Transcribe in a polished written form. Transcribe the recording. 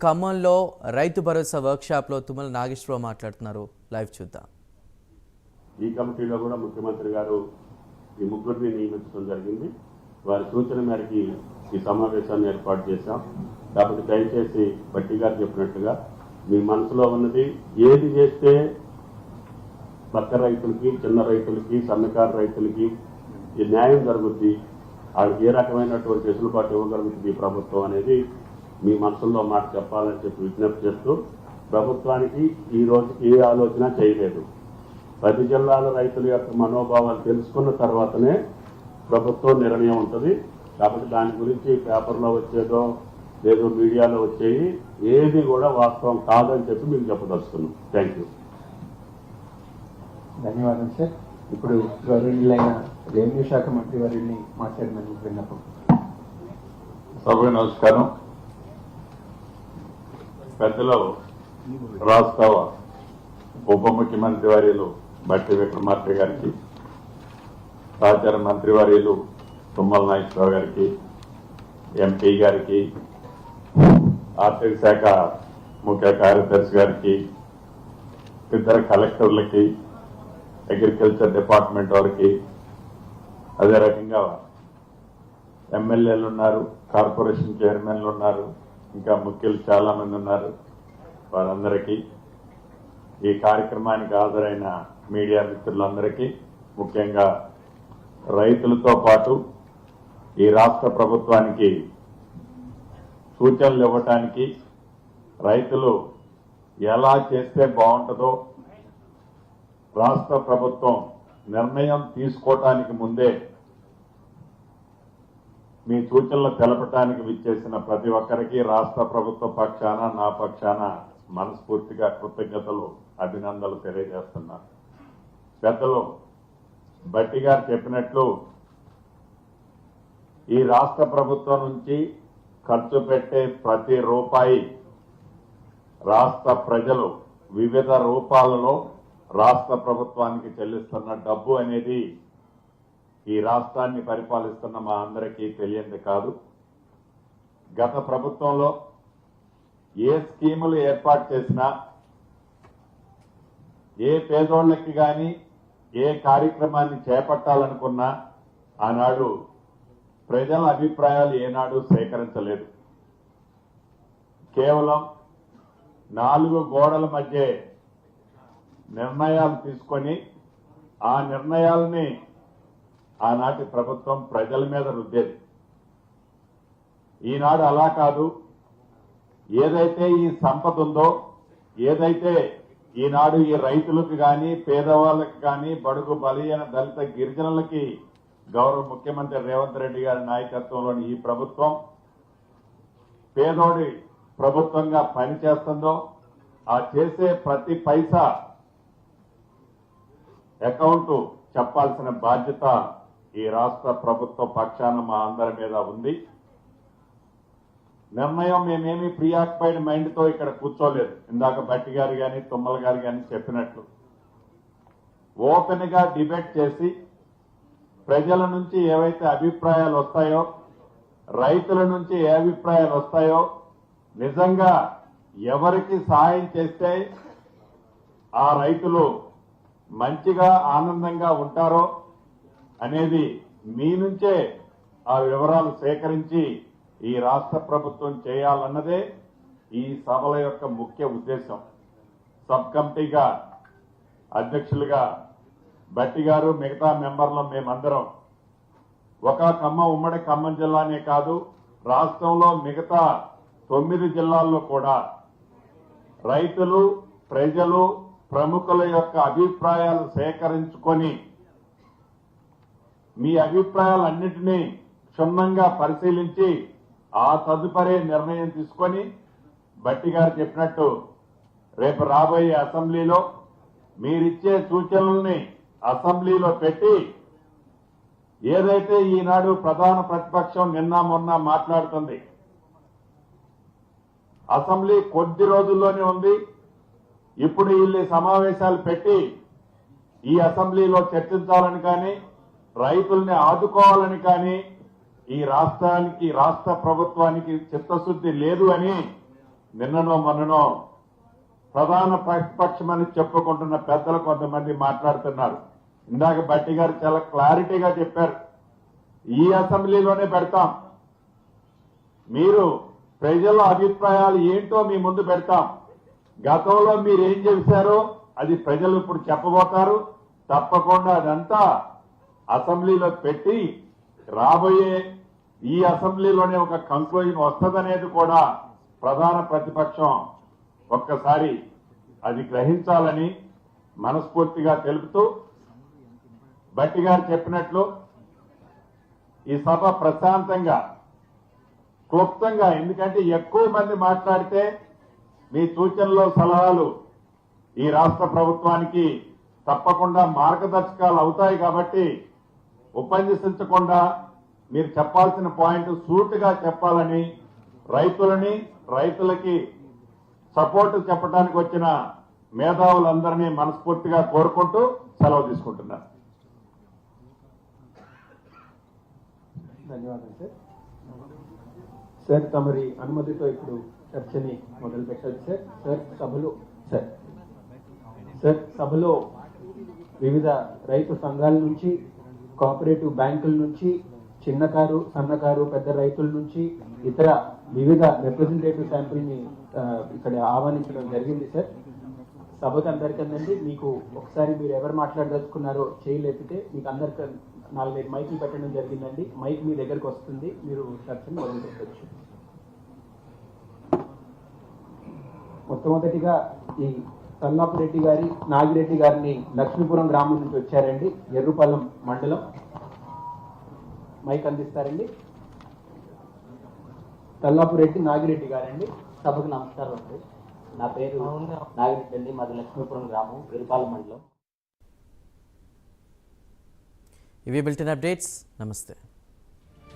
ఖమ్మంలో రైతు భరోసా వర్క్షాప్లో తుమ్మల నాగేశ్వరరావు మాట్లాడుతున్నారు. లైవ్ చూద్దాం. ఈ కమిటీలో కూడా ముఖ్యమంత్రి గారు ఈ ముగ్గురిని నియమించడం జరిగింది. వారి సూచన మేరకు ఈ సమావేశాన్ని ఏర్పాటు చేశాం. కాబట్టి దయచేసి బట్టి గారు చెప్పినట్టుగా మీ మనసులో ఉన్నది ఏది చేస్తే పక్క రైతులకి, చిన్న రైతులకి, సన్నకారు రైతులకి ఈ న్యాయం జరుగుద్ది, వాళ్ళకి ఏ రకమైనటువంటి వెసులుబాటు ఇవ్వగలుగుతుంది ఈ ప్రభుత్వం అనేది మీ మనసులో మాట చెప్పాలని చెప్పి విజ్ఞప్తి చేస్తూ, ప్రభుత్వానికి ఈ రోజుకి ఏ ఆలోచన చేయలేదు. 10 జిల్లాల రైతుల యొక్క మనోభావాలు తెలుసుకున్న తర్వాతనే ప్రభుత్వం నిర్ణయం ఉంటుంది. కాబట్టి దాని గురించి పేపర్లో వచ్చేదో లేదో మీడియాలో వచ్చేవి ఏది కూడా వాస్తవం కాదని చెప్పి మీకు చెప్పదలుచుకున్నాం. Thank you. ధన్యవాదాలు సార్. ఇప్పుడు గౌరవనీయులైన రెవెన్యూ శాఖ మంత్రి వారిని మాట్లాడమని విన్నప్పుడు. సభకు నమస్కారం. పెద్దలు రాష్ట్ర ఉప ముఖ్యమంత్రి వర్యులు బట్టి విక్రమార్క గారికి, సహచార మంత్రి వర్యులు తుమ్మల నాగేశ్వరరావు గారికి, ఎంపీ గారికి, ఆర్థిక శాఖ ముఖ్య కార్యదర్శి గారికి, ఇద్దరు కలెక్టర్లకి, అగ్రికల్చర్ డిపార్ట్మెంట్ వారికి, అదే రకంగా ఎమ్మెల్యేలు ఉన్నారు, కార్పొరేషన్ చైర్మన్లు ఉన్నారు, ఇంకా ముఖ్యులు చాలా మంది ఉన్నారు. వారందరికీ, ఈ కార్యక్రమానికి హాజరైన మీడియా మిత్రులందరికీ, ముఖ్యంగా రైతులతో పాటు ఈ రాష్ట్ర ప్రభుత్వానికి సూచనలు ఇవ్వటానికి, రైతులు ఎలా చేస్తే బాగుంటుందో రాష్ట్ర ప్రభుత్వం నిర్ణయం తీసుకోవటానికి ముందే మీ సూచనలు తెలపటానికి విచ్చేసిన ప్రతి ఒక్కరికి రాష్ట్ర ప్రభుత్వ పక్షాన, నా పక్షాన మనస్ఫూర్తిగా కృతజ్ఞతలు, అభినందనలు తెలియజేస్తున్నారు. పెద్దలు బట్టి గారు చెప్పినట్లు ఈ రాష్ట్ర ప్రభుత్వం నుంచి ఖర్చు పెట్టే ప్రతి రూపాయి రాష్ట్ర ప్రజలు వివిధ రూపాలలో రాష్ట్ర ప్రభుత్వానికి చెల్లిస్తున్న డబ్బు అనేది ఈ రాష్ట్రాన్ని పరిపాలిస్తున్న మా అందరికీ తెలియంది కాదు. గత ప్రభుత్వంలో ఏ స్కీములు ఏర్పాటు చేసినా, ఏ పేదోళ్లకి కానీ ఏ కార్యక్రమాన్ని చేపట్టాలనుకున్నా ఆనాడు ప్రజల అభిప్రాయాలు ఏనాడు సేకరించలేదు. కేవలం 4 గోడల మధ్య నిర్ణయాలు తీసుకొని ఆ నిర్ణయాలని ఆనాటి ప్రభుత్వం ప్రజల మీద రుద్దేది. ఈనాడు అలా కాదు. ఏదైతే ఈ సంపద ఉందో, ఏదైతే ఈనాడు ఈ రైతులకు కానీ, పేదవాళ్ళకి కానీ, బడుగు బలహీన దళిత గిరిజనులకి గౌరవ ముఖ్యమంత్రి రేవంత్ రెడ్డి గారి నాయకత్వంలోని ఈ ప్రభుత్వం పేదోడి ప్రభుత్వంగా పనిచేస్తుందో, ఆ చేసే ప్రతి పైసా అకౌంట్ చెప్పాల్సిన బాధ్యత ఈ రాష్ట్ర ప్రభుత్వ పక్షాన మా అందరి మీద ఉంది. నిర్ణయం మేమేమి ప్రియాక్యుపైడ్ మైండ్ తో ఇక్కడ కూర్చోలేదు. ఇందాక బట్టి గారు కానీ, తుమ్మల గారు కానీ చెప్పినట్లు ఓపెన్ గా డిబేట్ చేసి ప్రజల నుంచి ఏవైతే అభిప్రాయాలు వస్తాయో, రైతుల నుంచి ఏ అభిప్రాయాలు వస్తాయో, నిజంగా ఎవరికి సహాయం చేస్తే ఆ రైతులు మంచిగా ఆనందంగా ఉంటారో అనేది మీ నుంచే ఆ వివరాలు సేకరించి ఈ రాష్ట్ర ప్రభుత్వం చేయాలన్నదే ఈ సభల యొక్క ముఖ్య ఉద్దేశం. సబ్ కమిటీగా అధ్యక్షులుగా బట్టి గారు, మిగతా మెంబర్లు మేమందరం ఒక ఉమ్మడి ఖమ్మం జిల్లానే కాదు, రాష్ట్రంలో మిగతా 9 జిల్లాల్లో కూడా రైతులు, ప్రజలు, ప్రముఖుల యొక్క అభిప్రాయాలు సేకరించుకొని మీ అభిప్రాయాలన్నింటినీ క్షుణ్ణంగా పరిశీలించి ఆ తదుపరి నిర్ణయం తీసుకొని బట్టి గారు చెప్పినట్టు రేపు రాబోయే అసెంబ్లీలో మీరిచ్చే సూచనల్ని అసెంబ్లీలో పెట్టి, ఏదైతే ఈనాడు ప్రధాన ప్రతిపక్షం నిన్న మొన్న మాట్లాడుతుంది, అసెంబ్లీ కొద్ది రోజుల్లోనే ఉంది. ఇప్పుడు వీళ్ళు సమావేశాలు పెట్టి ఈ అసెంబ్లీలో చర్చించాలని కానీ, రైతుల్ని ఆదుకోవాలని కానీ ఈ రాష్ట్రానికి, రాష్ట్ర ప్రభుత్వానికి చిత్తశుద్ధి లేదు అని నిన్ననో మొన్ననో ప్రధాన ప్రతిపక్షమని చెప్పుకుంటున్న పెద్దలు కొంతమంది మాట్లాడుతున్నారు. ఇందాక బట్టి గారు చాలా క్లారిటీగా చెప్పారు, ఈ అసెంబ్లీలోనే పెడతాం, మీరు ప్రజల అభిప్రాయాలు ఏంటో మీ ముందు పెడతాం, గతంలో మీరు ఏం చేశారో అది ప్రజలు ఇప్పుడు చెప్పబోతారు, తప్పకుండా అదంతా అసెంబ్లీలో పెట్టి రాబోయే ఈ అసెంబ్లీలోనే ఒక కంక్లూజన్ వస్తుందనేది కూడా ప్రధాన ప్రతిపక్షం ఒక్కసారి అది గ్రహించాలని మనస్ఫూర్తిగా తెలుపుతూ, బట్టి గారు చెప్పినట్లు ఈ సభ ప్రశాంతంగా క్లుప్తంగా, ఎందుకంటే ఎక్కువ మంది మాట్లాడితే మీ సూచనలు సలహాలు ఈ రాష్ట్ర ప్రభుత్వానికి తప్పకుండా మార్గదర్శకాలు అవుతాయి. కాబట్టి ఉపన్యసించకుండా మీరు చెప్పాల్సిన పాయింట్ సూటిగా చెప్పాలని రైతులకి సపోర్ట్ చెప్పడానికి వచ్చిన మేధావులందరినీ మనస్ఫూర్తిగా కోరుకుంటూ సెలవు తీసుకుంటున్నారు. ధన్యవాదాలు సార్. సార్ తమరి అనుమతితో ఇప్పుడు చర్చని మొదలు పెట్టచ్చు సార్. సభలో వివిధ రైతు సంఘాల నుంచి, కోఆపరేటివ్ బ్యాంకుల నుంచి, చిన్నకారు సన్నకారు పెద్ద రైతుల నుంచి ఇతర వివిధ రిప్రజెంటేటివ్ శాంపుల్ ని ఇక్కడ ఆహ్వానించడం జరిగింది సార్. సభకు అందరికందండి, మీకు ఒకసారి మీరు ఎవరు మాట్లాడదలుచుకున్నారో చేయలేపితే మీకు అందరికి 4-5 మైకులు పెట్టడం జరిగిందండి. మైక్ మీ దగ్గరకు వస్తుంది, మీరు చర్చను మొదలు పెట్టవచ్చు. మొట్టమొదటిగా ఈ తల్లాపురెడ్డి గారి నాగిరెడ్డి గారిని లక్ష్మీపురం గ్రామం నుంచి వచ్చారండి, ఎర్రుపాలెం మండలం. మైక్ అందిస్తారండి. తల్లాపురెడ్డి నాగిరెడ్డి గారండి. సభకు నమస్కారం అండి. నా పేరు నాగిరెడ్డి అండి, మాది లక్ష్మీపురం గ్రామం, ఎరుపాలెం మండలం. ఇవి బులెటిన్ అప్డేట్స్. నమస్తే.